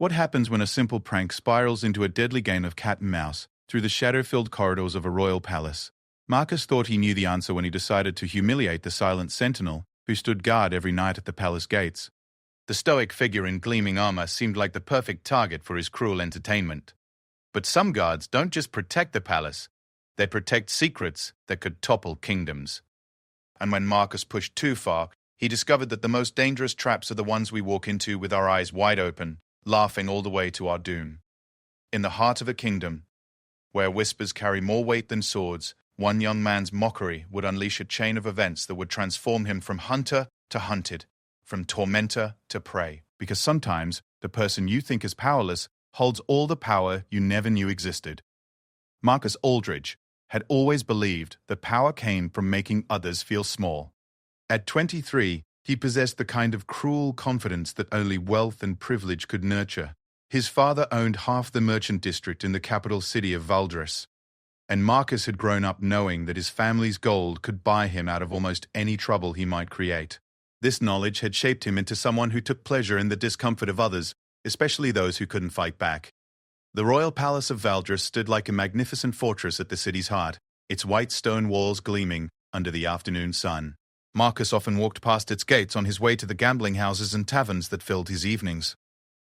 What happens when a simple prank spirals into a deadly game of cat and mouse through the shadow-filled corridors of a royal palace? Marcus thought he knew the answer when he decided to humiliate the silent sentinel who stood guard every night at the palace gates. The stoic figure in gleaming armor seemed like the perfect target for his cruel entertainment. But some guards don't just protect the palace, they protect secrets that could topple kingdoms. And when Marcus pushed too far, he discovered that the most dangerous traps are the ones we walk into with our eyes wide open, laughing all the way to our doom. In the heart of a kingdom, where whispers carry more weight than swords, one young man's mockery would unleash a chain of events that would transform him from hunter to hunted, from tormentor to prey. Because sometimes the person you think is powerless holds all the power you never knew existed. Marcus Aldridge had always believed that power came from making others feel small. At 23, he possessed the kind of cruel confidence that only wealth and privilege could nurture. His father owned half the merchant district in the capital city of Valdres, and Marcus had grown up knowing that his family's gold could buy him out of almost any trouble he might create. This knowledge had shaped him into someone who took pleasure in the discomfort of others, especially those who couldn't fight back. The royal palace of Valdres stood like a magnificent fortress at the city's heart, its white stone walls gleaming under the afternoon sun. Marcus often walked past its gates on his way to the gambling houses and taverns that filled his evenings.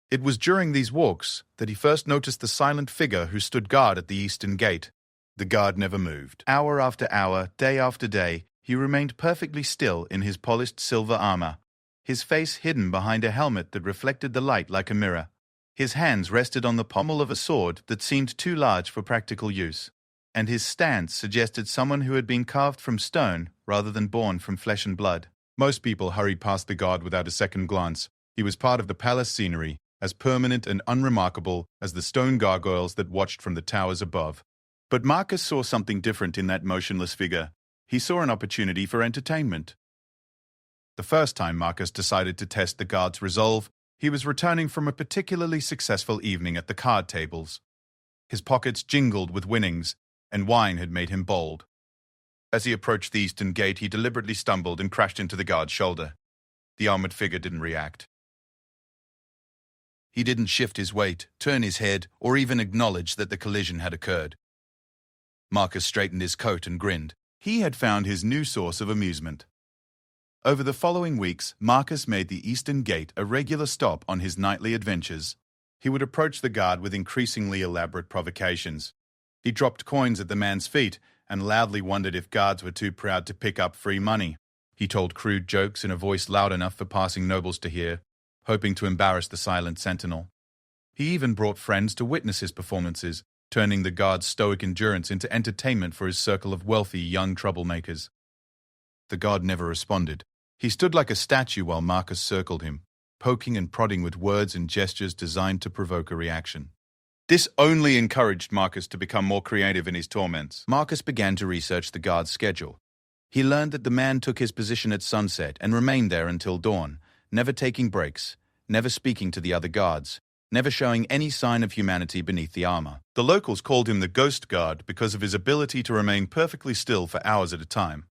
It was during these walks that he first noticed the silent figure who stood guard at the eastern gate. The guard never moved. Hour after hour, day after day, he remained perfectly still in his polished silver armor, his face hidden behind a helmet that reflected the light like a mirror. His hands rested on the pommel of a sword that seemed too large for practical use, and his stance suggested someone who had been carved from stone rather than born from flesh and blood. Most people hurried past the guard without a second glance. He was part of the palace scenery, as permanent and unremarkable as the stone gargoyles that watched from the towers above. But Marcus saw something different in that motionless figure. He saw an opportunity for entertainment. The first time Marcus decided to test the guard's resolve, he was returning from a particularly successful evening at the card tables. His pockets jingled with winnings, and wine had made him bold. As he approached the eastern gate, he deliberately stumbled and crashed into the guard's shoulder. The armored figure didn't react. He didn't shift his weight, turn his head, or even acknowledge that the collision had occurred. Marcus straightened his coat and grinned. He had found his new source of amusement. Over the following weeks, Marcus made the Eastern Gate a regular stop on his nightly adventures. He would approach the guard with increasingly elaborate provocations. He dropped coins at the man's feet and loudly wondered if guards were too proud to pick up free money. He told crude jokes in a voice loud enough for passing nobles to hear, hoping to embarrass the silent sentinel. He even brought friends to witness his performances, turning the guard's stoic endurance into entertainment for his circle of wealthy young troublemakers. The guard never responded. He stood like a statue while Marcus circled him, poking and prodding with words and gestures designed to provoke a reaction. This only encouraged Marcus to become more creative in his torments. Marcus began to research the guard's schedule. He learned that the man took his position at sunset and remained there until dawn, never taking breaks, never speaking to the other guards, never showing any sign of humanity beneath the armor. The locals called him the Ghost Guard because of his ability to remain perfectly still for hours at a time.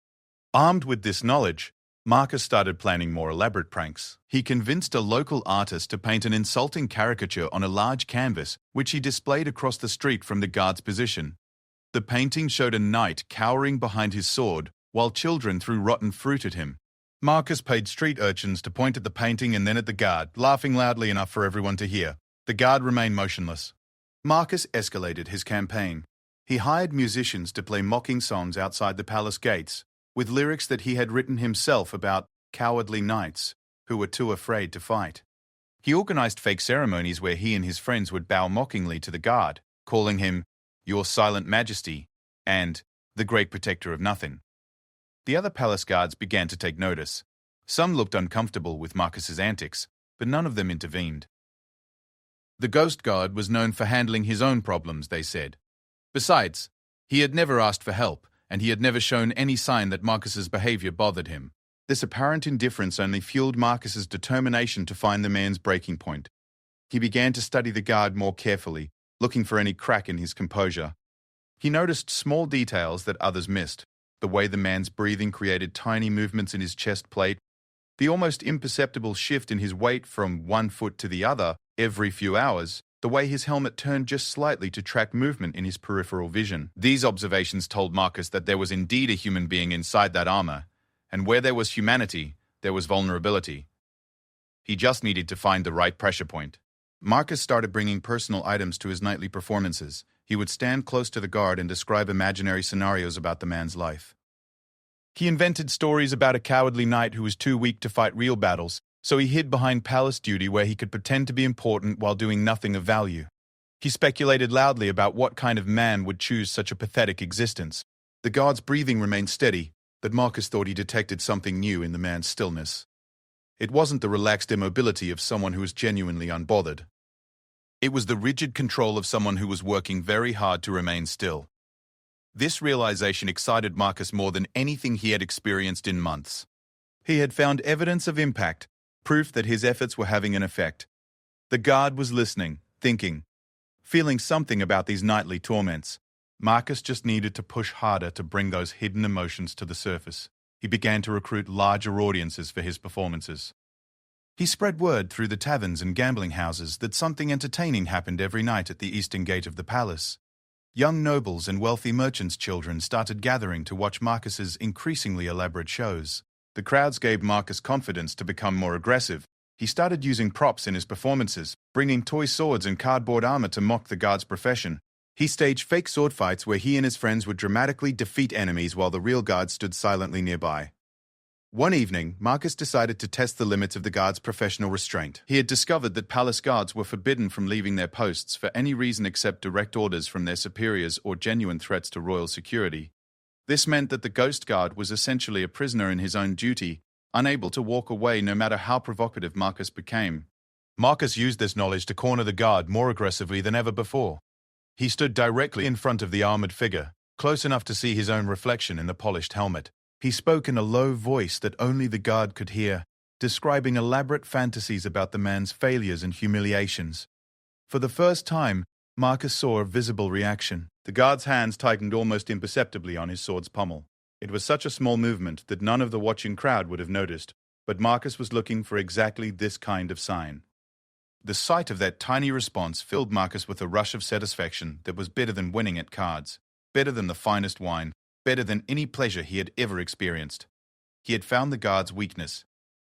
Armed with this knowledge, Marcus started planning more elaborate pranks. He convinced a local artist to paint an insulting caricature on a large canvas, which he displayed across the street from the guard's position. The painting showed a knight cowering behind his sword, while children threw rotten fruit at him. Marcus paid street urchins to point at the painting and then at the guard, laughing loudly enough for everyone to hear. The guard remained motionless. Marcus escalated his campaign. He hired musicians to play mocking songs outside the palace gates, with lyrics that he had written himself about cowardly knights who were too afraid to fight. He organized fake ceremonies where he and his friends would bow mockingly to the guard, calling him "Your Silent Majesty" and "the Great Protector of Nothing." The other palace guards began to take notice. Some looked uncomfortable with Marcus's antics, but none of them intervened. The Ghost Guard was known for handling his own problems, they said. Besides, he had never asked for help, and he had never shown any sign that Marcus's behavior bothered him. This apparent indifference only fueled Marcus's determination to find the man's breaking point. He began to study the guard more carefully, looking for any crack in his composure. He noticed small details that others missed. The way the man's breathing created tiny movements in his chest plate, The almost imperceptible shift in his weight from one foot to the other every few hours, the way his helmet turned just slightly to track movement in his peripheral vision. These observations told Marcus that there was indeed a human being inside that armor, and where there was humanity, there was vulnerability. He just needed to find the right pressure point. Marcus started bringing personal items to his nightly performances. He would stand close to the guard and describe imaginary scenarios about the man's life. He invented stories about a cowardly knight who was too weak to fight real battles, so he hid behind palace duty where he could pretend to be important while doing nothing of value. He speculated loudly about what kind of man would choose such a pathetic existence. The guard's breathing remained steady, but Marcus thought he detected something new in the man's stillness. It wasn't the relaxed immobility of someone who was genuinely unbothered. It was the rigid control of someone who was working very hard to remain still. This realization excited Marcus more than anything he had experienced in months. He had found evidence of impact, proof that his efforts were having an effect. The guard was listening, thinking, feeling something about these nightly torments. Marcus just needed to push harder to bring those hidden emotions to the surface. He began to recruit larger audiences for his performances. He spread word through the taverns and gambling houses that something entertaining happened every night at the eastern gate of the palace. Young nobles and wealthy merchants' children started gathering to watch Marcus's increasingly elaborate shows. The crowds gave Marcus confidence to become more aggressive. He started using props in his performances, bringing toy swords and cardboard armor to mock the guard's profession. He staged fake sword fights where he and his friends would dramatically defeat enemies while the real guard stood silently nearby. One evening, Marcus decided to test the limits of the guard's professional restraint. He had discovered that palace guards were forbidden from leaving their posts for any reason except direct orders from their superiors or genuine threats to royal security. This meant that the ghost guard was essentially a prisoner in his own duty, unable to walk away no matter how provocative Marcus became. Marcus used this knowledge to corner the guard more aggressively than ever before. He stood directly in front of the armored figure, close enough to see his own reflection in the polished helmet. He spoke in a low voice that only the guard could hear, describing elaborate fantasies about the man's failures and humiliations. For the first time, Marcus saw a visible reaction. The guard's hands tightened almost imperceptibly on his sword's pommel. It was such a small movement that none of the watching crowd would have noticed, but Marcus was looking for exactly this kind of sign. The sight of that tiny response filled Marcus with a rush of satisfaction that was better than winning at cards, better than the finest wine, better than any pleasure he had ever experienced. He had found the guard's weakness,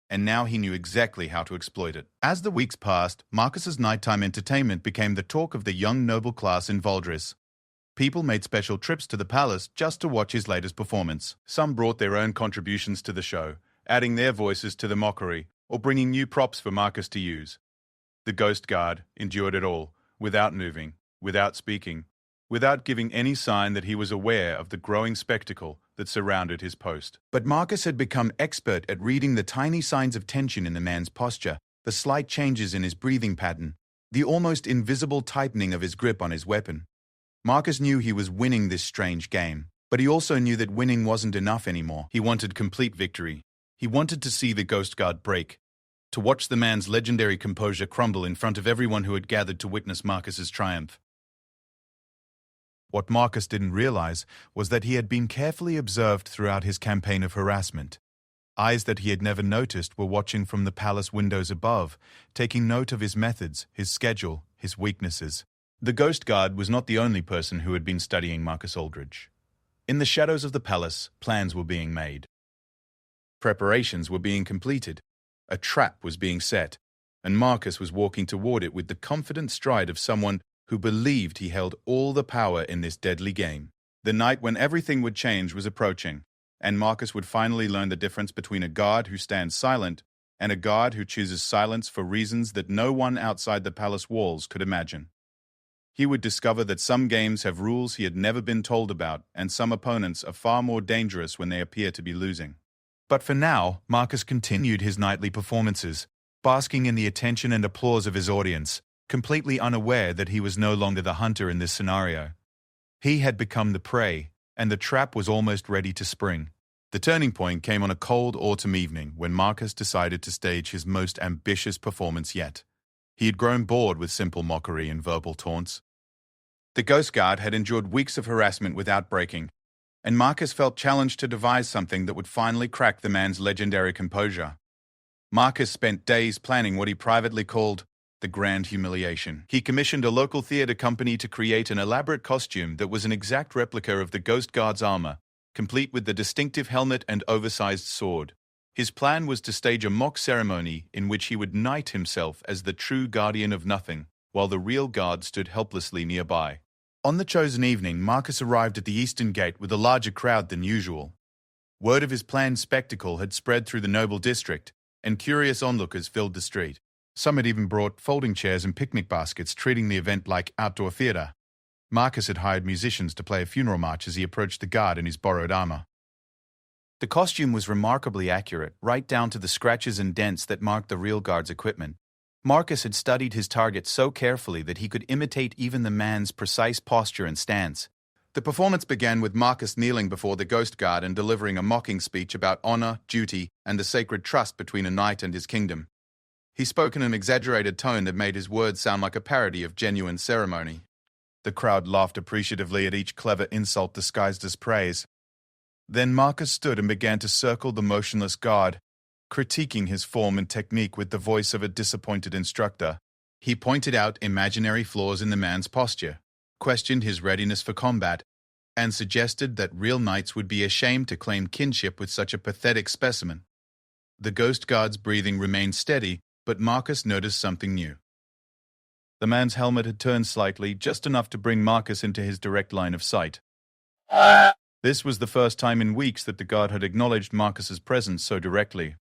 and now he knew exactly how to exploit it. As the weeks passed, Marcus's nighttime entertainment became the talk of the young noble class in Valdres. People made special trips to the palace just to watch his latest performance. Some brought their own contributions to the show, adding their voices to the mockery, or bringing new props for Marcus to use. The ghost guard endured it all, without moving, without speaking, without giving any sign that he was aware of the growing spectacle that surrounded his post. But Marcus had become expert at reading the tiny signs of tension in the man's posture, the slight changes in his breathing pattern, the almost invisible tightening of his grip on his weapon. Marcus knew he was winning this strange game, but he also knew that winning wasn't enough anymore. He wanted complete victory. He wanted to see the ghost guard break, to watch the man's legendary composure crumble in front of everyone who had gathered to witness Marcus's triumph. What Marcus didn't realize was that he had been carefully observed throughout his campaign of harassment. Eyes that he had never noticed were watching from the palace windows above, taking note of his methods, his schedule, his weaknesses. The ghost guard was not the only person who had been studying Marcus Aldridge. In the shadows of the palace, plans were being made. Preparations were being completed. A trap was being set, and Marcus was walking toward it with the confident stride of someone who believed he held all the power in this deadly game. The night when everything would change was approaching, and Marcus would finally learn the difference between a guard who stands silent and a guard who chooses silence for reasons that no one outside the palace walls could imagine. He would discover that some games have rules he had never been told about, and some opponents are far more dangerous when they appear to be losing. But for now, Marcus continued his nightly performances, basking in the attention and applause of his audience, completely unaware that he was no longer the hunter in this scenario. He had become the prey, and the trap was almost ready to spring. The turning point came on a cold autumn evening when Marcus decided to stage his most ambitious performance yet. He had grown bored with simple mockery and verbal taunts. The ghost guard had endured weeks of harassment without breaking, and Marcus felt challenged to devise something that would finally crack the man's legendary composure. Marcus spent days planning what he privately called the Grand Humiliation. He commissioned a local theater company to create an elaborate costume that was an exact replica of the Ghost Guard's armor, complete with the distinctive helmet and oversized sword. His plan was to stage a mock ceremony in which he would knight himself as the true guardian of nothing, while the real guard stood helplessly nearby. On the chosen evening, Marcus arrived at the eastern gate with a larger crowd than usual. Word of his planned spectacle had spread through the noble district, and curious onlookers filled the street. Some had even brought folding chairs and picnic baskets, treating the event like outdoor theater. Marcus had hired musicians to play a funeral march as he approached the guard in his borrowed armor. The costume was remarkably accurate, right down to the scratches and dents that marked the real guard's equipment. Marcus had studied his target so carefully that he could imitate even the man's precise posture and stance. The performance began with Marcus kneeling before the Ghost Guard and delivering a mocking speech about honor, duty, and the sacred trust between a knight and his kingdom. He spoke in an exaggerated tone that made his words sound like a parody of genuine ceremony. The crowd laughed appreciatively at each clever insult disguised as praise. Then Marcus stood and began to circle the motionless guard, critiquing his form and technique with the voice of a disappointed instructor. He pointed out imaginary flaws in the man's posture, questioned his readiness for combat, and suggested that real knights would be ashamed to claim kinship with such a pathetic specimen. The Ghost Guard's breathing remained steady, but Marcus noticed something new. The man's helmet had turned slightly, just enough to bring Marcus into his direct line of sight. This was the first time in weeks that the guard had acknowledged Marcus's presence so directly.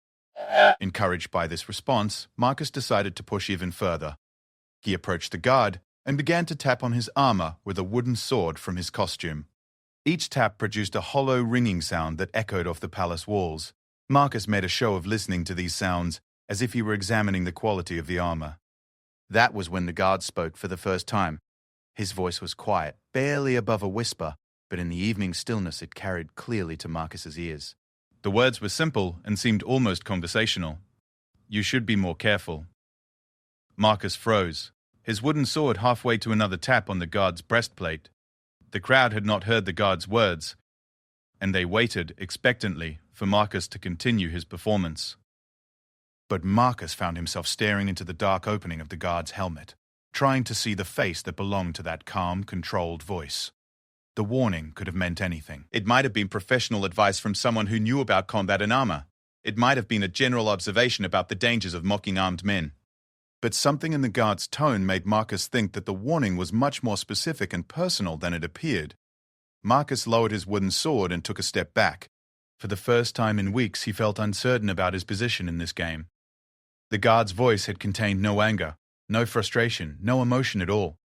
Encouraged by this response, Marcus decided to push even further. He approached the guard and began to tap on his armor with a wooden sword from his costume. Each tap produced a hollow ringing sound that echoed off the palace walls. Marcus made a show of listening to these sounds, as if he were examining the quality of the armor. That was when the guard spoke for the first time. His voice was quiet, barely above a whisper, but in the evening stillness it carried clearly to Marcus's ears. The words were simple and seemed almost conversational. "You should be more careful." Marcus froze, his wooden sword halfway to another tap on the guard's breastplate. The crowd had not heard the guard's words, and they waited expectantly for Marcus to continue his performance. But Marcus found himself staring into the dark opening of the guard's helmet, trying to see the face that belonged to that calm, controlled voice. The warning could have meant anything. It might have been professional advice from someone who knew about combat and armor. It might have been a general observation about the dangers of mocking armed men. But something in the guard's tone made Marcus think that the warning was much more specific and personal than it appeared. Marcus lowered his wooden sword and took a step back. For the first time in weeks, he felt uncertain about his position in this game. The guard's voice had contained no anger, no frustration, no emotion at all.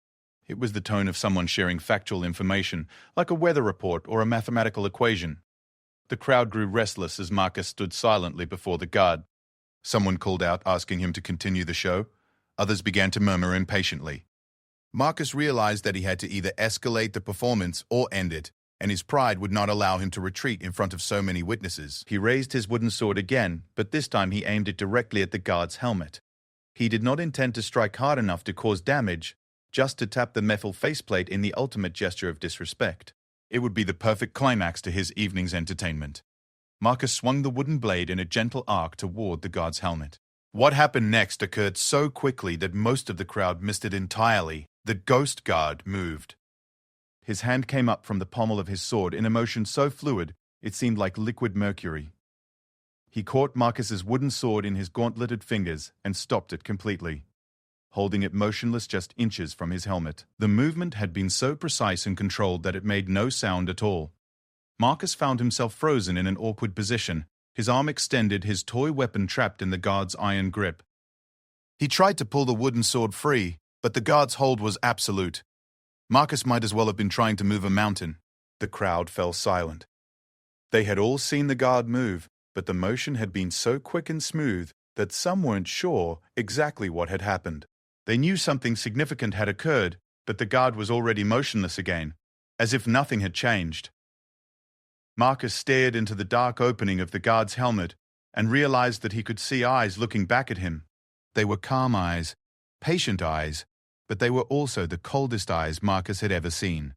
It was the tone of someone sharing factual information, like a weather report or a mathematical equation. The crowd grew restless as Marcus stood silently before the guard. Someone called out, asking him to continue the show. Others began to murmur impatiently. Marcus realized that he had to either escalate the performance or end it, and his pride would not allow him to retreat in front of so many witnesses. He raised his wooden sword again, but this time he aimed it directly at the guard's helmet. He did not intend to strike hard enough to cause damage, just to tap the metal faceplate in the ultimate gesture of disrespect. It would be the perfect climax to his evening's entertainment. Marcus swung the wooden blade in a gentle arc toward the guard's helmet. What happened next occurred so quickly that most of the crowd missed it entirely. The Ghost Guard moved. His hand came up from the pommel of his sword in a motion so fluid it seemed like liquid mercury. He caught Marcus's wooden sword in his gauntleted fingers and stopped it completely, holding it motionless just inches from his helmet. The movement had been so precise and controlled that it made no sound at all. Marcus found himself frozen in an awkward position, his arm extended, his toy weapon trapped in the guard's iron grip. He tried to pull the wooden sword free, but the guard's hold was absolute. Marcus might as well have been trying to move a mountain. The crowd fell silent. They had all seen the guard move, but the motion had been so quick and smooth that some weren't sure exactly what had happened. They knew something significant had occurred, but the guard was already motionless again, as if nothing had changed. Marcus stared into the dark opening of the guard's helmet and realized that he could see eyes looking back at him. They were calm eyes, patient eyes, but they were also the coldest eyes Marcus had ever seen.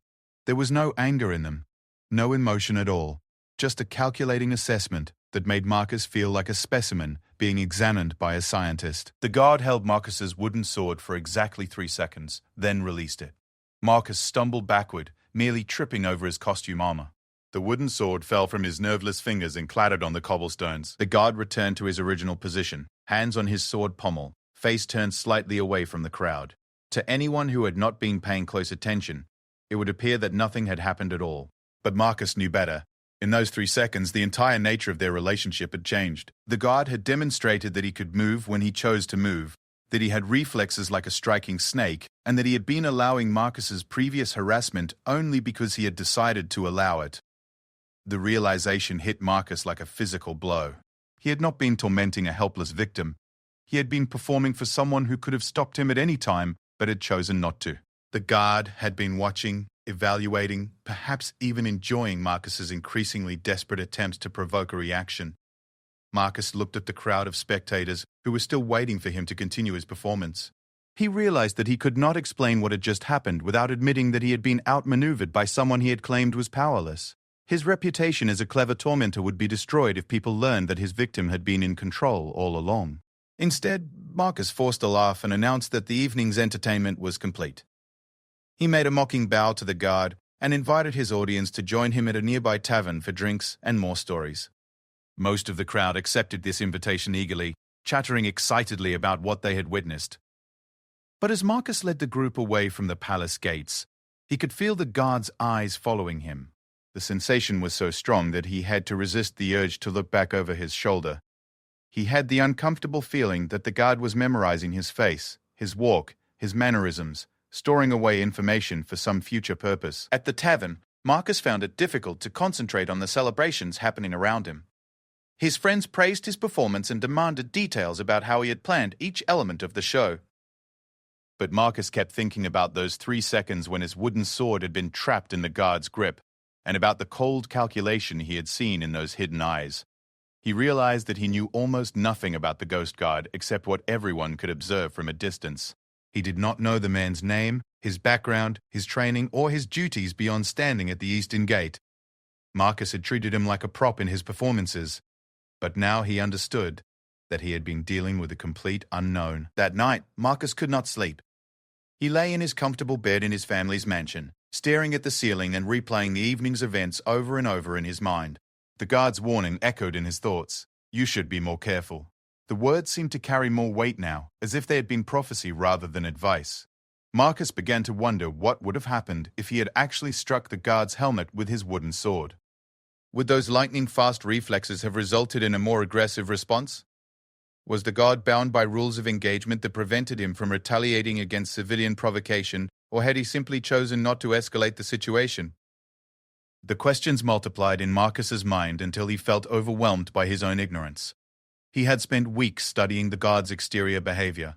There was no anger in them, no emotion at all, just a calculating assessment that made Marcus feel like a specimen being examined by a scientist. The guard held Marcus's wooden sword for exactly 3 seconds, then released it. Marcus stumbled backward, nearly tripping over his costume armor. The wooden sword fell from his nerveless fingers and clattered on the cobblestones. The guard returned to his original position, hands on his sword pommel, face turned slightly away from the crowd. To anyone who had not been paying close attention, it would appear that nothing had happened at all. But Marcus knew better. In those 3 seconds, the entire nature of their relationship had changed. The guard had demonstrated that he could move when he chose to move, that he had reflexes like a striking snake, and that he had been allowing Marcus's previous harassment only because he had decided to allow it. The realization hit Marcus like a physical blow. He had not been tormenting a helpless victim. He had been performing for someone who could have stopped him at any time, but had chosen not to. The guard had been watching, evaluating, perhaps even enjoying Marcus's increasingly desperate attempts to provoke a reaction. Marcus looked at the crowd of spectators who were still waiting for him to continue his performance. He realized that he could not explain what had just happened without admitting that he had been outmaneuvered by someone he had claimed was powerless. His reputation as a clever tormentor would be destroyed if people learned that his victim had been in control all along. Instead, Marcus forced a laugh and announced that the evening's entertainment was complete. He made a mocking bow to the guard and invited his audience to join him at a nearby tavern for drinks and more stories. Most of the crowd accepted this invitation eagerly, chattering excitedly about what they had witnessed. But as Marcus led the group away from the palace gates, he could feel the guard's eyes following him. The sensation was so strong that he had to resist the urge to look back over his shoulder. He had the uncomfortable feeling that the guard was memorizing his face, his walk, his mannerisms, storing away information for some future purpose. At the tavern, Marcus found it difficult to concentrate on the celebrations happening around him. His friends praised his performance and demanded details about how he had planned each element of the show. But Marcus kept thinking about those 3 seconds when his wooden sword had been trapped in the guard's grip, and about the cold calculation he had seen in those hidden eyes. He realized that he knew almost nothing about the ghost guard except what everyone could observe from a distance. He did not know the man's name, his background, his training, or his duties beyond standing at the eastern gate. Marcus had treated him like a prop in his performances, but now he understood that he had been dealing with a complete unknown. That night, Marcus could not sleep. He lay in his comfortable bed in his family's mansion, staring at the ceiling and replaying the evening's events over and over in his mind. The guard's warning echoed in his thoughts. You should be more careful. The words seemed to carry more weight now, as if they had been prophecy rather than advice. Marcus began to wonder what would have happened if he had actually struck the guard's helmet with his wooden sword. Would those lightning-fast reflexes have resulted in a more aggressive response? Was the guard bound by rules of engagement that prevented him from retaliating against civilian provocation, or had he simply chosen not to escalate the situation? The questions multiplied in Marcus's mind until he felt overwhelmed by his own ignorance. He had spent weeks studying the guard's exterior behavior,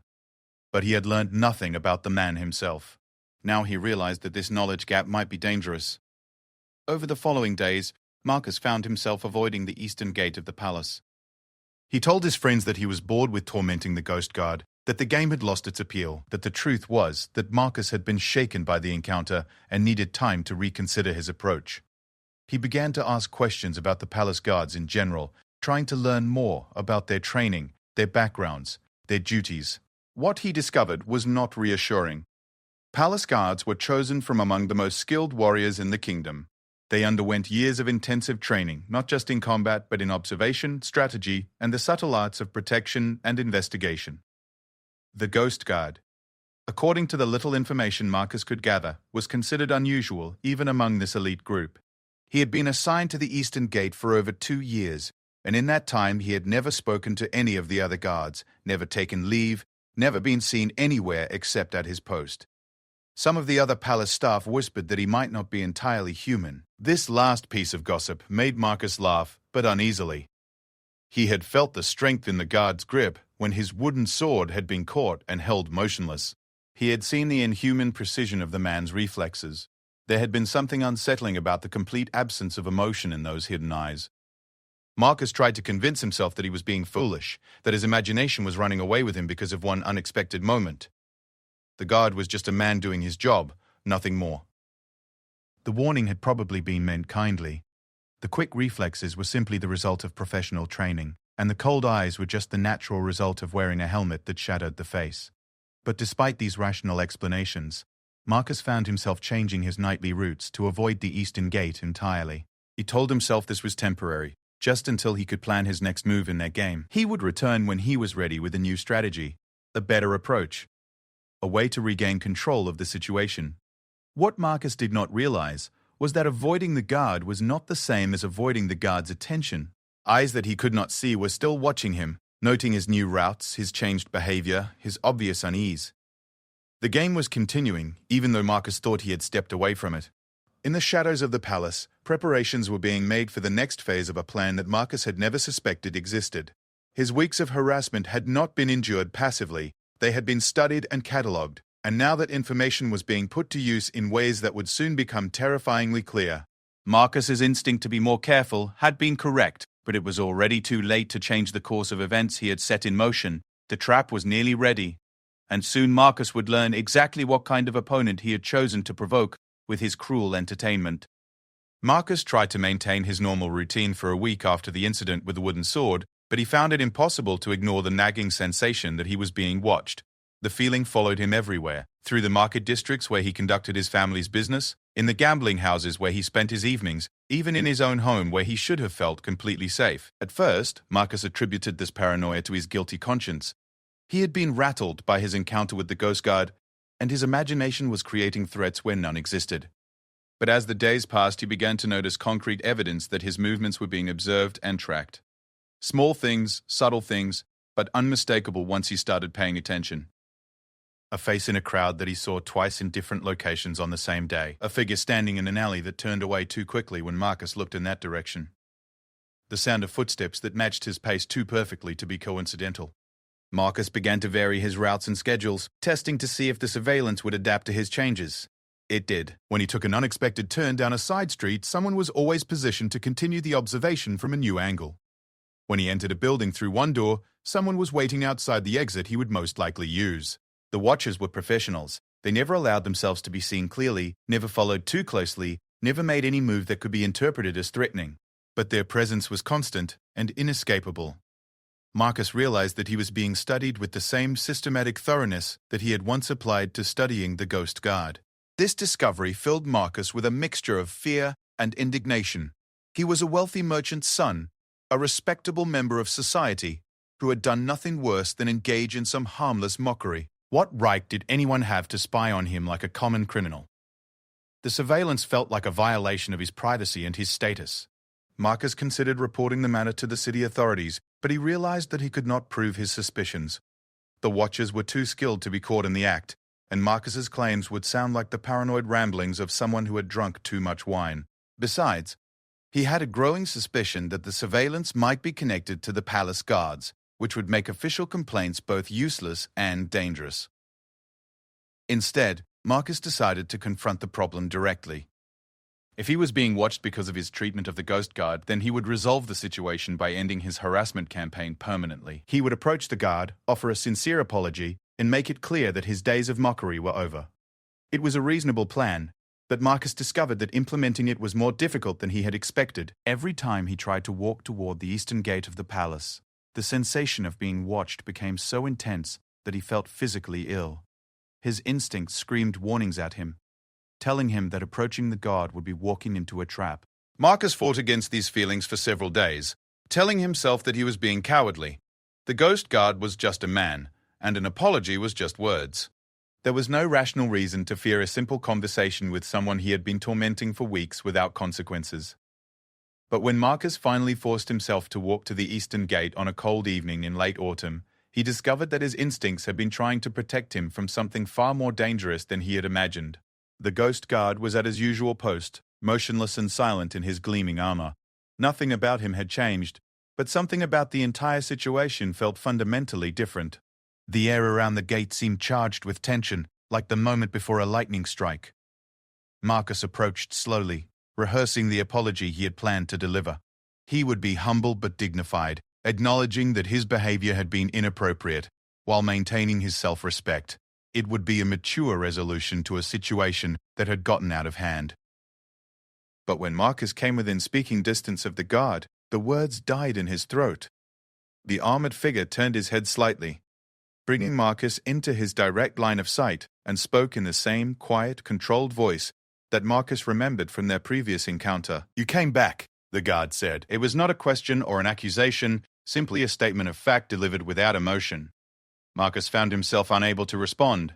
but he had learned nothing about the man himself. Now he realized that this knowledge gap might be dangerous. Over the following days, Marcus found himself avoiding the eastern gate of the palace. He told his friends that he was bored with tormenting the ghost guard, that the game had lost its appeal, that the truth was that Marcus had been shaken by the encounter and needed time to reconsider his approach. He began to ask questions about the palace guards in general, trying to learn more about their training, their backgrounds, their duties. What he discovered was not reassuring. Palace guards were chosen from among the most skilled warriors in the kingdom. They underwent years of intensive training, not just in combat, but in observation, strategy, and the subtle arts of protection and investigation. The Ghost Guard, according to the little information Marcus could gather, was considered unusual even among this elite group. He had been assigned to the Eastern Gate for over 2 years, and in that time he had never spoken to any of the other guards, never taken leave, never been seen anywhere except at his post. Some of the other palace staff whispered that he might not be entirely human. This last piece of gossip made Marcus laugh, but uneasily. He had felt the strength in the guard's grip when his wooden sword had been caught and held motionless. He had seen the inhuman precision of the man's reflexes. There had been something unsettling about the complete absence of emotion in those hidden eyes. Marcus tried to convince himself that he was being foolish, that his imagination was running away with him because of one unexpected moment. The guard was just a man doing his job, nothing more. The warning had probably been meant kindly. The quick reflexes were simply the result of professional training, and the cold eyes were just the natural result of wearing a helmet that shadowed the face. But despite these rational explanations, Marcus found himself changing his nightly routes to avoid the eastern gate entirely. He told himself this was temporary, just until he could plan his next move in their game. He would return when he was ready with a new strategy, a better approach, a way to regain control of the situation. What Marcus did not realize was that avoiding the guard was not the same as avoiding the guard's attention. Eyes that he could not see were still watching him, noting his new routes, his changed behavior, his obvious unease. The game was continuing, even though Marcus thought he had stepped away from it. In the shadows of the palace, preparations were being made for the next phase of a plan that Marcus had never suspected existed. His weeks of harassment had not been endured passively, they had been studied and catalogued, and now that information was being put to use in ways that would soon become terrifyingly clear. Marcus's instinct to be more careful had been correct, but it was already too late to change the course of events he had set in motion. The trap was nearly ready, and soon Marcus would learn exactly what kind of opponent he had chosen to provoke with his cruel entertainment. Marcus tried to maintain his normal routine for a week after the incident with the wooden sword, but he found it impossible to ignore the nagging sensation that he was being watched. The feeling followed him everywhere, through the market districts where he conducted his family's business, in the gambling houses where he spent his evenings, even in his own home where he should have felt completely safe. At first, Marcus attributed this paranoia to his guilty conscience. He had been rattled by his encounter with the Ghost Guard, and his imagination was creating threats where none existed. But as the days passed, he began to notice concrete evidence that his movements were being observed and tracked. Small things, subtle things, but unmistakable once he started paying attention. A face in a crowd that he saw twice in different locations on the same day. A figure standing in an alley that turned away too quickly when Marcus looked in that direction. The sound of footsteps that matched his pace too perfectly to be coincidental. Marcus began to vary his routes and schedules, testing to see if the surveillance would adapt to his changes. It did. When he took an unexpected turn down a side street, someone was always positioned to continue the observation from a new angle. When he entered a building through one door, someone was waiting outside the exit he would most likely use. The watchers were professionals. They never allowed themselves to be seen clearly, never followed too closely, never made any move that could be interpreted as threatening. But their presence was constant and inescapable. Marcus realized that he was being studied with the same systematic thoroughness that he had once applied to studying the Ghost Guard. This discovery filled Marcus with a mixture of fear and indignation. He was a wealthy merchant's son, a respectable member of society, who had done nothing worse than engage in some harmless mockery. What right did anyone have to spy on him like a common criminal? The surveillance felt like a violation of his privacy and his status. Marcus considered reporting the matter to the city authorities, but he realized that he could not prove his suspicions. The watchers were too skilled to be caught in the act, and Marcus's claims would sound like the paranoid ramblings of someone who had drunk too much wine. Besides, he had a growing suspicion that the surveillance might be connected to the palace guards, which would make official complaints both useless and dangerous. Instead, Marcus decided to confront the problem directly. If he was being watched because of his treatment of the Ghost Guard, then he would resolve the situation by ending his harassment campaign permanently. He would approach the guard, offer a sincere apology, and make it clear that his days of mockery were over. It was a reasonable plan, but Marcus discovered that implementing it was more difficult than he had expected. Every time he tried to walk toward the eastern gate of the palace, the sensation of being watched became so intense that he felt physically ill. His instincts screamed warnings at him, telling him that approaching the guard would be walking into a trap. Marcus fought against these feelings for several days, telling himself that he was being cowardly. The Ghost Guard was just a man, and an apology was just words. There was no rational reason to fear a simple conversation with someone he had been tormenting for weeks without consequences. But when Marcus finally forced himself to walk to the eastern gate on a cold evening in late autumn, he discovered that his instincts had been trying to protect him from something far more dangerous than he had imagined. The Ghost Guard was at his usual post, motionless and silent in his gleaming armor. Nothing about him had changed, but something about the entire situation felt fundamentally different. The air around the gate seemed charged with tension, like the moment before a lightning strike. Marcus approached slowly, rehearsing the apology he had planned to deliver. He would be humble but dignified, acknowledging that his behavior had been inappropriate, while maintaining his self-respect. It would be a mature resolution to a situation that had gotten out of hand. But when Marcus came within speaking distance of the guard, the words died in his throat. The armored figure turned his head slightly, bringing Marcus into his direct line of sight, and spoke in the same quiet, controlled voice that Marcus remembered from their previous encounter. "You came back," the guard said. It was not a question or an accusation, simply a statement of fact delivered without emotion. Marcus found himself unable to respond.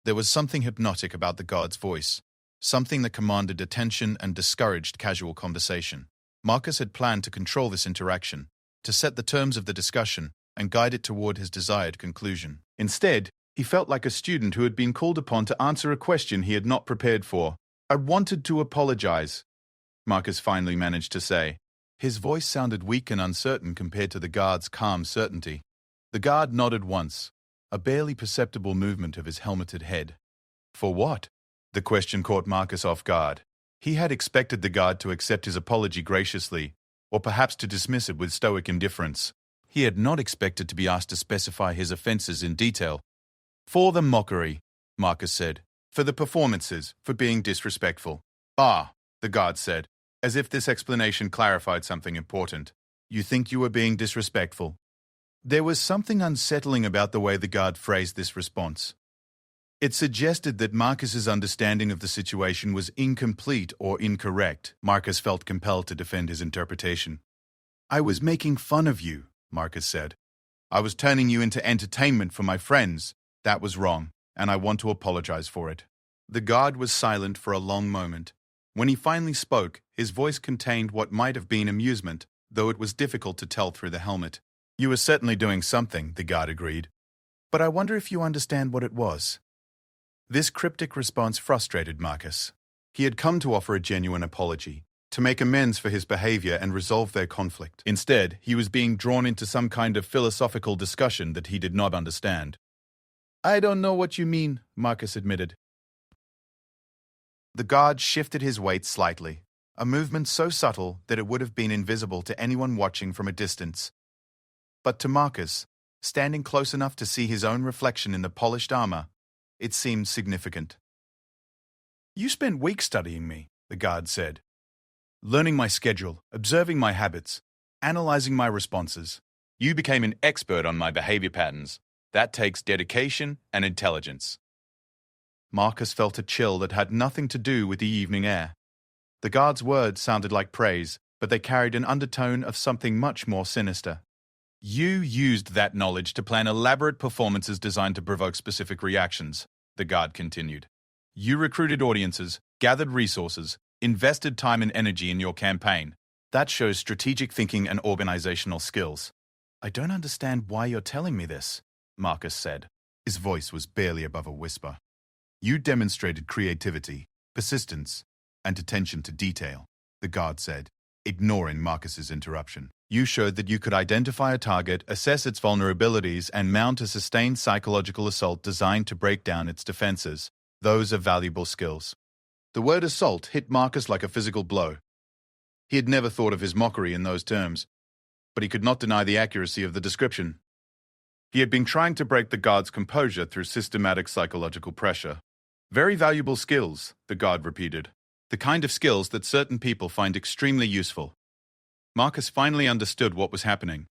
There was something hypnotic about the guard's voice, something that commanded attention and discouraged casual conversation. Marcus had planned to control this interaction, to set the terms of the discussion and guide it toward his desired conclusion. Instead, he felt like a student who had been called upon to answer a question he had not prepared for. "I wanted to apologize," Marcus finally managed to say. His voice sounded weak and uncertain compared to the guard's calm certainty. The guard nodded once, a barely perceptible movement of his helmeted head. "For what?" The question caught Marcus off guard. He had expected the guard to accept his apology graciously, or perhaps to dismiss it with stoic indifference. He had not expected to be asked to specify his offenses in detail. "For the mockery," Marcus said. "For the performances, for being disrespectful." "Ah," the guard said, as if this explanation clarified something important. "You think you were being disrespectful?" There was something unsettling about the way the guard phrased this response. It suggested that Marcus's understanding of the situation was incomplete or incorrect. Marcus felt compelled to defend his interpretation. "I was making fun of you," Marcus said. "I was turning you into entertainment for my friends. That was wrong, and I want to apologize for it." The guard was silent for a long moment. When he finally spoke, his voice contained what might have been amusement, though it was difficult to tell through the helmet. "You were certainly doing something," the guard agreed. "But I wonder if you understand what it was." This cryptic response frustrated Marcus. He had come to offer a genuine apology, to make amends for his behavior and resolve their conflict. Instead, he was being drawn into some kind of philosophical discussion that he did not understand. "I don't know what you mean," Marcus admitted. The guard shifted his weight slightly, a movement so subtle that it would have been invisible to anyone watching from a distance. But to Marcus, standing close enough to see his own reflection in the polished armor, it seemed significant. "You spent weeks studying me," the guard said. "Learning my schedule, observing my habits, analyzing my responses. You became an expert on my behavior patterns. That takes dedication and intelligence." Marcus felt a chill that had nothing to do with the evening air. The guard's words sounded like praise, but they carried an undertone of something much more sinister. "You used that knowledge to plan elaborate performances designed to provoke specific reactions," the guard continued. "You recruited audiences, gathered resources, invested time and energy in your campaign. That shows strategic thinking and organizational skills." "I don't understand why you're telling me this," Marcus said. His voice was barely above a whisper. "You demonstrated creativity, persistence, and attention to detail," the guard said, ignoring Marcus's interruption. "You showed that you could identify a target, assess its vulnerabilities, and mount a sustained psychological assault designed to break down its defenses. Those are valuable skills." The word assault hit Marcus like a physical blow. He had never thought of his mockery in those terms, but he could not deny the accuracy of the description. He had been trying to break the guard's composure through systematic psychological pressure. "Very valuable skills," the guard repeated. "The kind of skills that certain people find extremely useful." Marcus finally understood what was happening.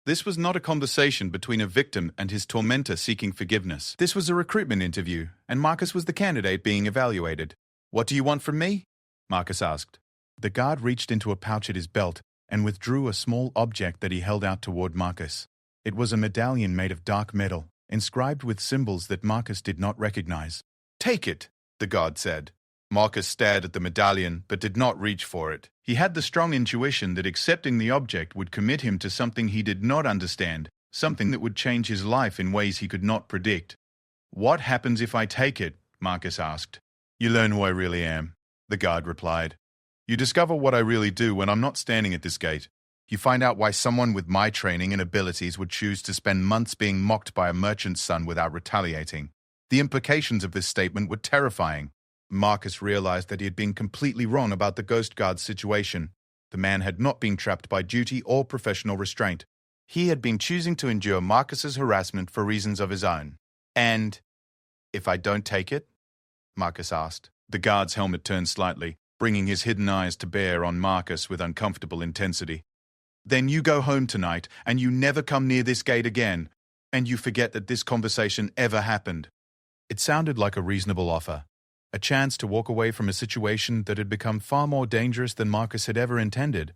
This was not a conversation between a victim and his tormentor seeking forgiveness. This was a recruitment interview, and Marcus was the candidate being evaluated. "What do you want from me?" Marcus asked. The guard reached into a pouch at his belt and withdrew a small object that he held out toward Marcus. It was a medallion made of dark metal, inscribed with symbols that Marcus did not recognize. "Take it," the guard said. Marcus stared at the medallion, but did not reach for it. He had the strong intuition that accepting the object would commit him to something he did not understand, something that would change his life in ways he could not predict. "What happens if I take it?" Marcus asked. "You learn who I really am," the guard replied. "You discover what I really do when I'm not standing at this gate. You find out why someone with my training and abilities would choose to spend months being mocked by a merchant's son without retaliating." The implications of this statement were terrifying. Marcus realized that he had been completely wrong about the Ghost Guard's situation. The man had not been trapped by duty or professional restraint. He had been choosing to endure Marcus's harassment for reasons of his own. "And if I don't take it?" Marcus asked. The guard's helmet turned slightly, bringing his hidden eyes to bear on Marcus with uncomfortable intensity. "Then you go home tonight, and you never come near this gate again, and you forget that this conversation ever happened." It sounded like a reasonable offer, a chance to walk away from a situation that had become far more dangerous than Marcus had ever intended.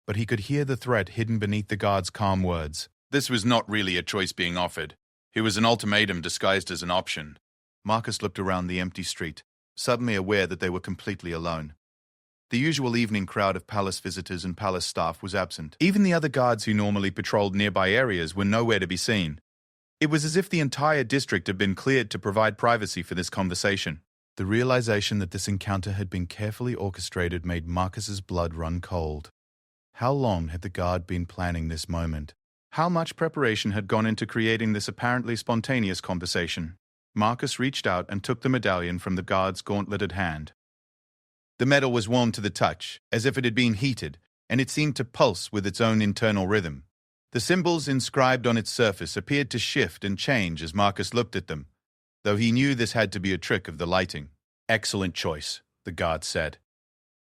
But he could hear the threat hidden beneath the guard's calm words. This was not really a choice being offered. It was an ultimatum disguised as an option. Marcus looked around the empty street, suddenly aware that they were completely alone. The usual evening crowd of palace visitors and palace staff was absent. Even the other guards who normally patrolled nearby areas were nowhere to be seen. It was as if the entire district had been cleared to provide privacy for this conversation. The realization that this encounter had been carefully orchestrated made Marcus's blood run cold. How long had the guard been planning this moment? How much preparation had gone into creating this apparently spontaneous conversation? Marcus reached out and took the medallion from the guard's gauntleted hand. The metal was warm to the touch, as if it had been heated, and it seemed to pulse with its own internal rhythm. The symbols inscribed on its surface appeared to shift and change as Marcus looked at them, though he knew this had to be a trick of the lighting. "Excellent choice," the guard said.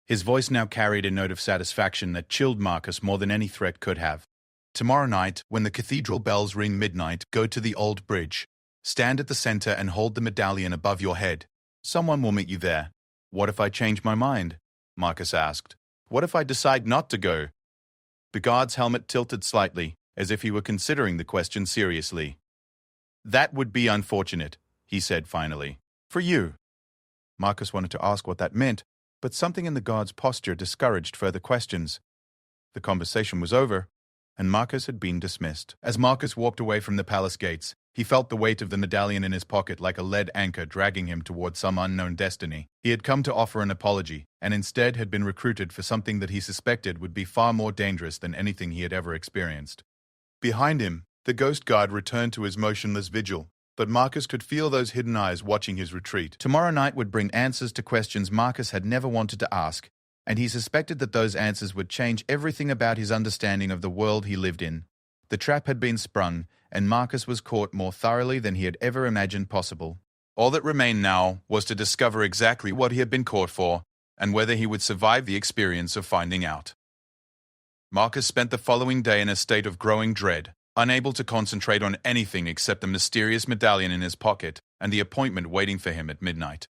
His voice now carried a note of satisfaction that chilled Marcus more than any threat could have. "Tomorrow night, when the cathedral bells ring midnight, go to the old bridge. Stand at the center and hold the medallion above your head. Someone will meet you there." "What if I change my mind?" Marcus asked. "What if I decide not to go?" The guard's helmet tilted slightly, as if he were considering the question seriously. "That would be unfortunate," he said finally. "For you." Marcus wanted to ask what that meant, but something in the guard's posture discouraged further questions. The conversation was over, and Marcus had been dismissed. As Marcus walked away from the palace gates, he felt the weight of the medallion in his pocket like a lead anchor dragging him toward some unknown destiny. He had come to offer an apology, and instead had been recruited for something that he suspected would be far more dangerous than anything he had ever experienced. Behind him, the ghost guard returned to his motionless vigil, but Marcus could feel those hidden eyes watching his retreat. Tomorrow night would bring answers to questions Marcus had never wanted to ask, and he suspected that those answers would change everything about his understanding of the world he lived in. The trap had been sprung, and Marcus was caught more thoroughly than he had ever imagined possible. All that remained now was to discover exactly what he had been caught for, and whether he would survive the experience of finding out. Marcus spent the following day in a state of growing dread, unable to concentrate on anything except the mysterious medallion in his pocket and the appointment waiting for him at midnight.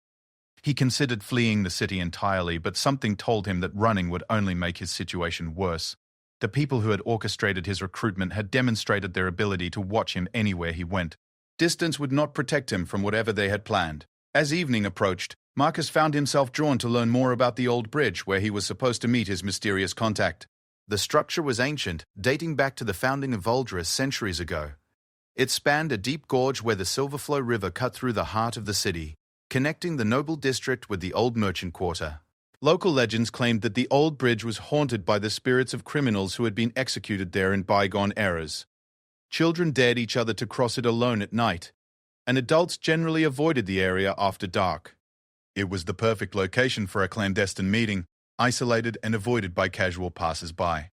He considered fleeing the city entirely, but something told him that running would only make his situation worse. The people who had orchestrated his recruitment had demonstrated their ability to watch him anywhere he went. Distance would not protect him from whatever they had planned. As evening approached, Marcus found himself drawn to learn more about the old bridge where he was supposed to meet his mysterious contact. The structure was ancient, dating back to the founding of Voldres centuries ago. It spanned a deep gorge where the Silverflow River cut through the heart of the city, connecting the noble district with the old merchant quarter. Local legends claimed that the old bridge was haunted by the spirits of criminals who had been executed there in bygone eras. Children dared each other to cross it alone at night, and adults generally avoided the area after dark. It was the perfect location for a clandestine meeting, isolated and avoided by casual passers-by.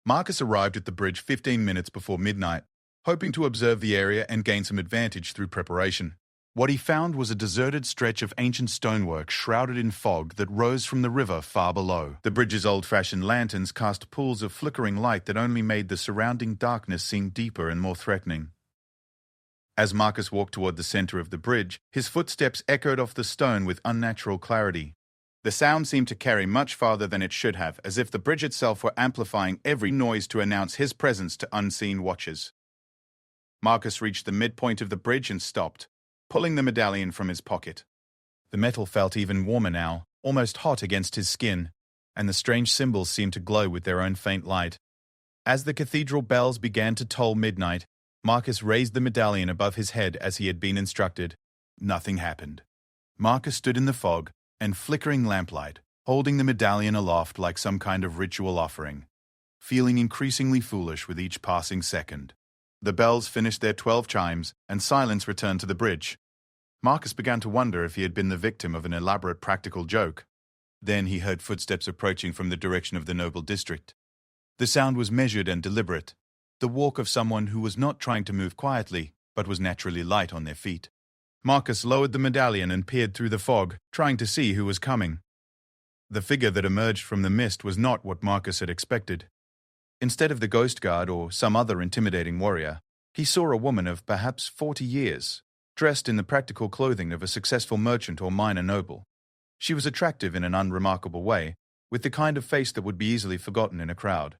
Marcus arrived at the bridge 15 minutes before midnight, hoping to observe the area and gain some advantage through preparation. What he found was a deserted stretch of ancient stonework shrouded in fog that rose from the river far below. The bridge's old-fashioned lanterns cast pools of flickering light that only made the surrounding darkness seem deeper and more threatening. As Marcus walked toward the center of the bridge, his footsteps echoed off the stone with unnatural clarity. The sound seemed to carry much farther than it should have, as if the bridge itself were amplifying every noise to announce his presence to unseen watchers. Marcus reached the midpoint of the bridge and stopped, pulling the medallion from his pocket. The metal felt even warmer now, almost hot against his skin, and the strange symbols seemed to glow with their own faint light. As the cathedral bells began to toll midnight, Marcus raised the medallion above his head as he had been instructed. Nothing happened. Marcus stood in the fog and flickering lamplight, holding the medallion aloft like some kind of ritual offering, feeling increasingly foolish with each passing second. The bells finished their 12 chimes, and silence returned to the bridge. Marcus began to wonder if he had been the victim of an elaborate practical joke. Then he heard footsteps approaching from the direction of the noble district. The sound was measured and deliberate, the walk of someone who was not trying to move quietly, but was naturally light on their feet. Marcus lowered the medallion and peered through the fog, trying to see who was coming. The figure that emerged from the mist was not what Marcus had expected. Instead of the ghost guard or some other intimidating warrior, he saw a woman of perhaps 40 years, dressed in the practical clothing of a successful merchant or minor noble. She was attractive in an unremarkable way, with the kind of face that would be easily forgotten in a crowd.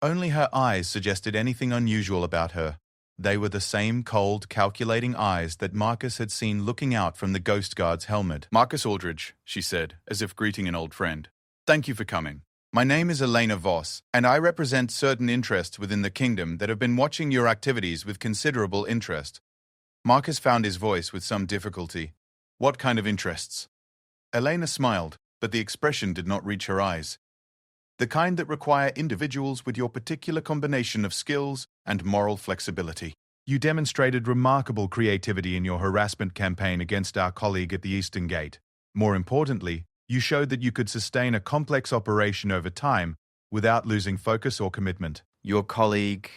Only her eyes suggested anything unusual about her. They were the same cold, calculating eyes that Marcus had seen looking out from the ghost guard's helmet. "Marcus Aldridge," she said, as if greeting an old friend. "Thank you for coming. My name is Elena Voss, and I represent certain interests within the kingdom that have been watching your activities with considerable interest." Marcus found his voice with some difficulty. "What kind of interests?" Elena smiled, but the expression did not reach her eyes. "The kind that require individuals with your particular combination of skills and moral flexibility. You demonstrated remarkable creativity in your harassment campaign against our colleague at the Eastern Gate. More importantly, you showed that you could sustain a complex operation over time without losing focus or commitment." "Your colleague,"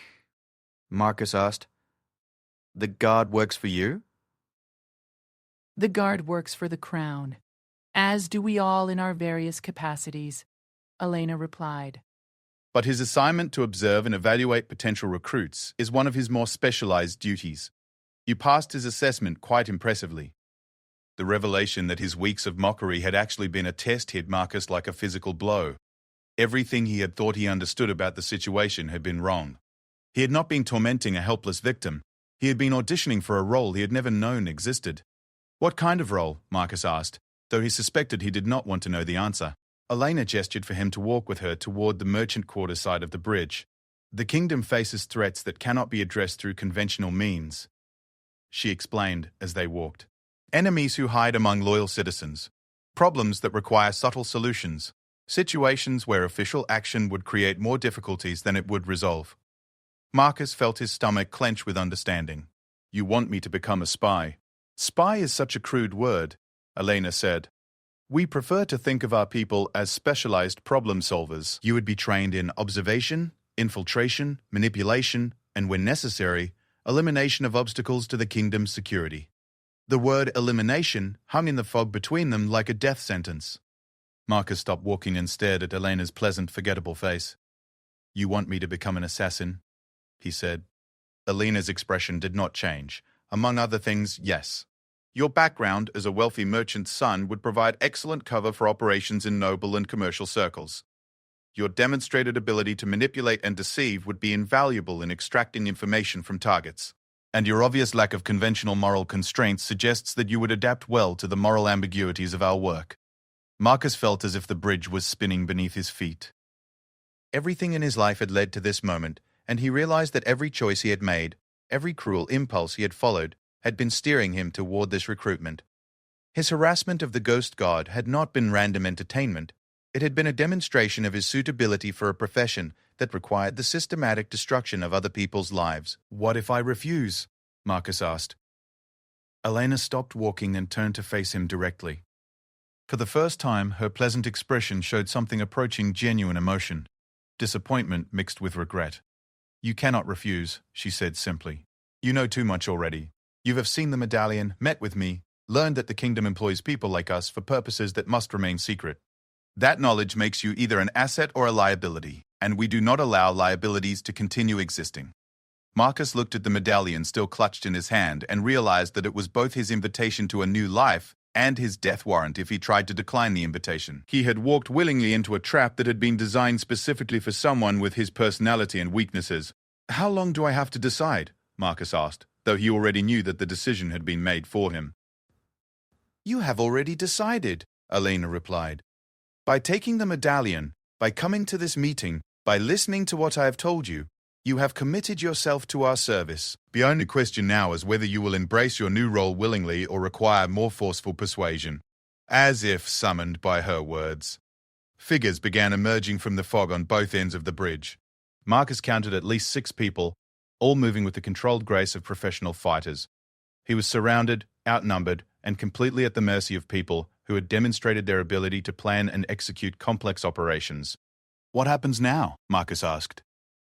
Marcus asked, "the guard works for you?" "The guard works for the crown, as do we all in our various capacities," Elena replied. "But his assignment to observe and evaluate potential recruits is one of his more specialized duties. You passed his assessment quite impressively." The revelation that his weeks of mockery had actually been a test hit Marcus like a physical blow. Everything he had thought he understood about the situation had been wrong. He had not been tormenting a helpless victim. He had been auditioning for a role he had never known existed. "What kind of role?" Marcus asked, though he suspected he did not want to know the answer. Elena gestured for him to walk with her toward the merchant quarter side of the bridge. "The kingdom faces threats that cannot be addressed through conventional means," she explained as they walked. "Enemies who hide among loyal citizens. Problems that require subtle solutions. Situations where official action would create more difficulties than it would resolve." Marcus felt his stomach clench with understanding. "You want me to become a spy?" "Spy is such a crude word," Elena said. "We prefer to think of our people as specialized problem solvers. You would be trained in observation, infiltration, manipulation, and when necessary, elimination of obstacles to the kingdom's security." The word elimination hung in the fog between them like a death sentence. Marcus stopped walking and stared at Elena's pleasant, forgettable face. "You want me to become an assassin?" he said. Elena's expression did not change. "Among other things, yes. Your background as a wealthy merchant's son would provide excellent cover for operations in noble and commercial circles. Your demonstrated ability to manipulate and deceive would be invaluable in extracting information from targets. And your obvious lack of conventional moral constraints suggests that you would adapt well to the moral ambiguities of our work." Marcus felt as if the bridge was spinning beneath his feet. Everything in his life had led to this moment, and he realized that every choice he had made, every cruel impulse he had followed, had been steering him toward this recruitment. His harassment of the ghost guard had not been random entertainment. It had been a demonstration of his suitability for a profession that required the systematic destruction of other people's lives. "What if I refuse?" Marcus asked. Elena stopped walking and turned to face him directly. For the first time, her pleasant expression showed something approaching genuine emotion, disappointment mixed with regret. "You cannot refuse," she said simply. "You know too much already. You have seen the medallion, met with me, learned that the kingdom employs people like us for purposes that must remain secret. That knowledge makes you either an asset or a liability, and we do not allow liabilities to continue existing." Marcus looked at the medallion still clutched in his hand and realized that it was both his invitation to a new life and his death warrant if he tried to decline the invitation. He had walked willingly into a trap that had been designed specifically for someone with his personality and weaknesses. "How long do I have to decide?" Marcus asked, though he already knew that the decision had been made for him. "You have already decided," Elena replied. "By taking the medallion, by coming to this meeting, by listening to what I have told you, you have committed yourself to our service. The only question now is whether you will embrace your new role willingly or require more forceful persuasion." As if summoned by her words. Figures began emerging from the fog on both ends of the bridge. Marcus counted at least 6 people, all moving with the controlled grace of professional fighters. He was surrounded, outnumbered, and completely at the mercy of people who had demonstrated their ability to plan and execute complex operations. "What happens now?" Marcus asked.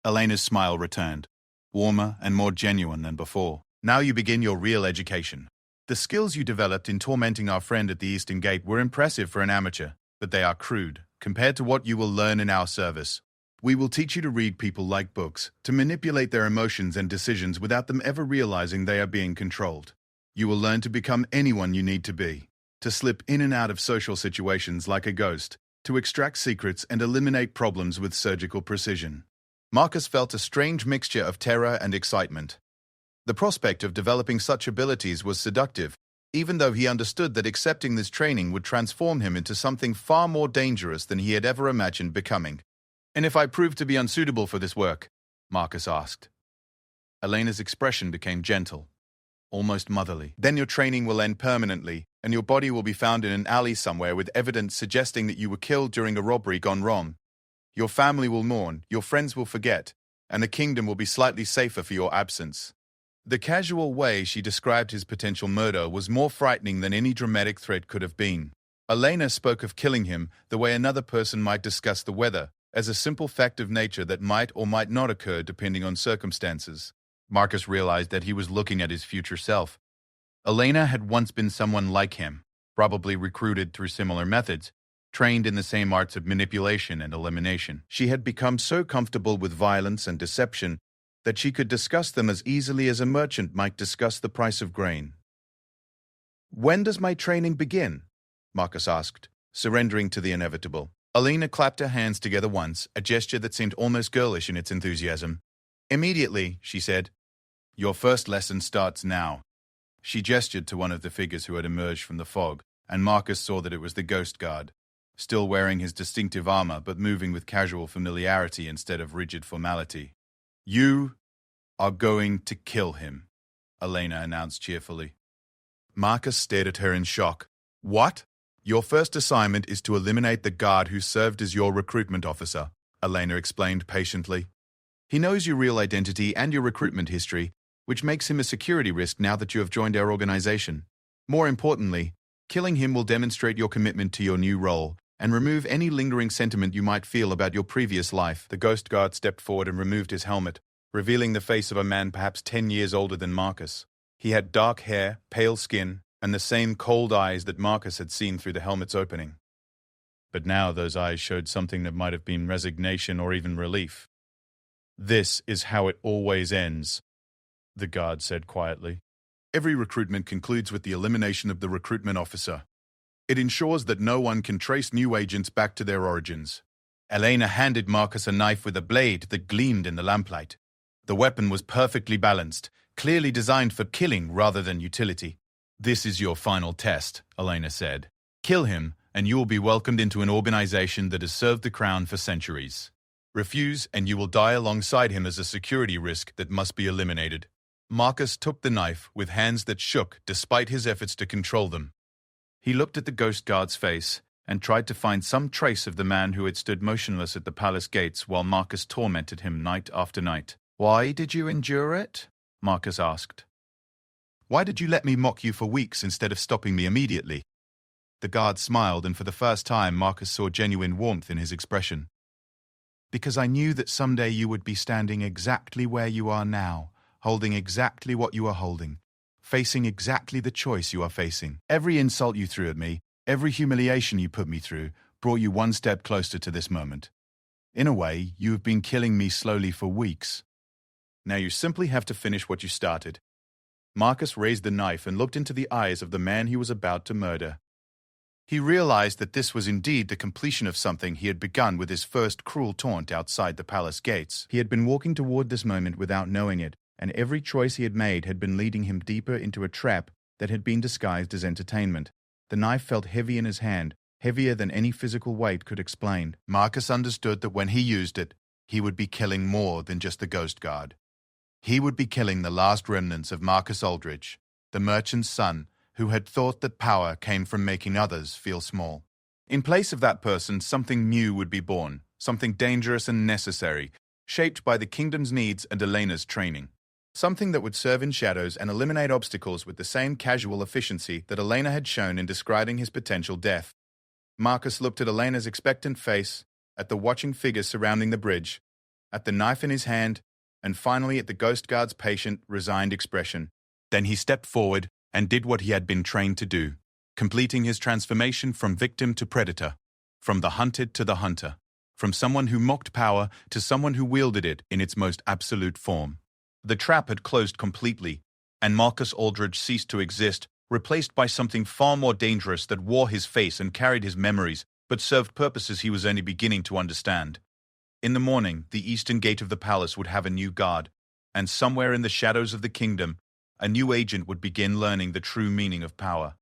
Elena's smile returned, warmer and more genuine than before. "Now you begin your real education. The skills you developed in tormenting our friend at the Eastern Gate were impressive for an amateur, but they are crude, compared to what you will learn in our service. We will teach you to read people like books, to manipulate their emotions and decisions without them ever realizing they are being controlled. You will learn to become anyone you need to be, to slip in and out of social situations like a ghost, to extract secrets and eliminate problems with surgical precision. Marcus felt a strange mixture of terror and excitement. The prospect of developing such abilities was seductive, even though he understood that accepting this training would transform him into something far more dangerous than he had ever imagined becoming. "And if I prove to be unsuitable for this work?" Marcus asked. Elena's expression became gentle, almost motherly. "Then your training will end permanently, and your body will be found in an alley somewhere with evidence suggesting that you were killed during a robbery gone wrong. Your family will mourn, your friends will forget, and the kingdom will be slightly safer for your absence." The casual way she described his potential murder was more frightening than any dramatic threat could have been. Elena spoke of killing him the way another person might discuss the weather, as a simple fact of nature that might or might not occur depending on circumstances. Marcus realized that he was looking at his future self. Elena had once been someone like him, probably recruited through similar methods, trained in the same arts of manipulation and elimination. She had become so comfortable with violence and deception that she could discuss them as easily as a merchant might discuss the price of grain. "When does my training begin?" Marcus asked, surrendering to the inevitable. Elena clapped her hands together once, a gesture that seemed almost girlish in its enthusiasm. "Immediately," she said. "Your first lesson starts now." She gestured to one of the figures who had emerged from the fog, and Marcus saw that it was the Ghost Guard, still wearing his distinctive armor but moving with casual familiarity instead of rigid formality. "You are going to kill him," Elena announced cheerfully. Marcus stared at her in shock. "What?" "Your first assignment is to eliminate the guard who served as your recruitment officer," Elena explained patiently. "He knows your real identity and your recruitment history, which makes him a security risk now that you have joined our organization. More importantly, killing him will demonstrate your commitment to your new role and remove any lingering sentiment you might feel about your previous life." The Ghost Guard stepped forward and removed his helmet, revealing the face of a man perhaps 10 years older than Marcus. He had dark hair, pale skin, and the same cold eyes that Marcus had seen through the helmet's opening. But now those eyes showed something that might have been resignation or even relief. "This is how it always ends," the guard said quietly. "Every recruitment concludes with the elimination of the recruitment officer. It ensures that no one can trace new agents back to their origins." Elena handed Marcus a knife with a blade that gleamed in the lamplight. The weapon was perfectly balanced, clearly designed for killing rather than utility. "This is your final test," Elena said. "Kill him, and you will be welcomed into an organization that has served the crown for centuries. Refuse, and you will die alongside him as a security risk that must be eliminated." Marcus took the knife with hands that shook despite his efforts to control them. He looked at the Ghost Guard's face and tried to find some trace of the man who had stood motionless at the palace gates while Marcus tormented him night after night. "Why did you endure it?" Marcus asked. "Why did you let me mock you for weeks instead of stopping me immediately?" The guard smiled, and for the first time Marcus saw genuine warmth in his expression. "Because I knew that someday you would be standing exactly where you are now, holding exactly what you are holding, facing exactly the choice you are facing. Every insult you threw at me, every humiliation you put me through, brought you one step closer to this moment. In a way, you have been killing me slowly for weeks. Now you simply have to finish what you started." Marcus raised the knife and looked into the eyes of the man he was about to murder. He realized that this was indeed the completion of something he had begun with his first cruel taunt outside the palace gates. He had been walking toward this moment without knowing it, and every choice he had made had been leading him deeper into a trap that had been disguised as entertainment. The knife felt heavy in his hand, heavier than any physical weight could explain. Marcus understood that when he used it, he would be killing more than just the Ghost Guard. He would be killing the last remnants of Marcus Aldridge, the merchant's son, who had thought that power came from making others feel small. In place of that person, something new would be born, something dangerous and necessary, shaped by the kingdom's needs and Elena's training. Something that would serve in shadows and eliminate obstacles with the same casual efficiency that Elena had shown in describing his potential death. Marcus looked at Elena's expectant face, at the watching figures surrounding the bridge, at the knife in his hand, and finally at the Ghost Guard's patient, resigned expression. Then he stepped forward and did what he had been trained to do, completing his transformation from victim to predator. from the hunted to the hunter, from someone who mocked power to someone who wielded it in its most absolute form. The trap had closed completely, and Marcus Aldridge ceased to exist, replaced by something far more dangerous that wore his face and carried his memories, but served purposes he was only beginning to understand. In the morning, the eastern gate of the palace would have a new guard, and somewhere in the shadows of the kingdom, a new agent would begin learning the true meaning of power.